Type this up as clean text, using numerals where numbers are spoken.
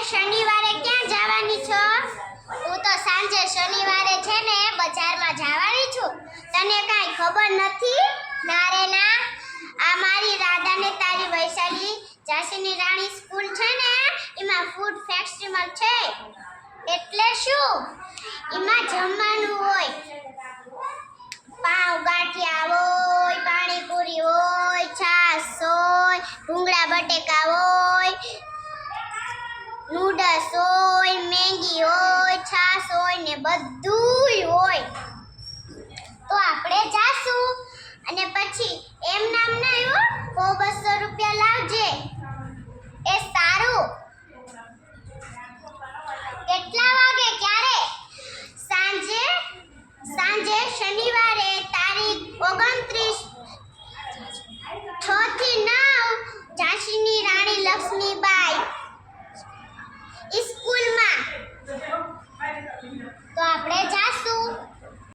શનિવારે ક્યાં જવાની છો? હું તો સાંજે શનિવારે છે ને બજારમાં જવાની છું. તને કાંઈ ખબર નથી? ના રે ના. આ મારી રાધા ને તારી વૈશાલી ઝાંસીની રાણી સ્કૂલ છે ને એમાં ફૂડ ફેસ્ટિવલ છે. એટલે શું? એમાં જમવાનું હોય. પાવ ગાંઠિયા હોય, પાણીપુરી હોય, છાશ હોય, ભૂંગળા બટેકા હોય, નૂડલ્સ હોય, મેગી હોય, છાશ હોય ને બધુંય હોય. તો આપણે જાશું અને પછી એમ નામ નહીં હો, 100-200 રૂપિયા લાવજે. એ સારું. કેટલા વાગે? ક્યારે? સાંજે શનિવારે તારીખ 29 6 થી 9 ઝાંસીની રાણી લક્ષ્મીબાઈ સ્કૂલમાં. તો આપણે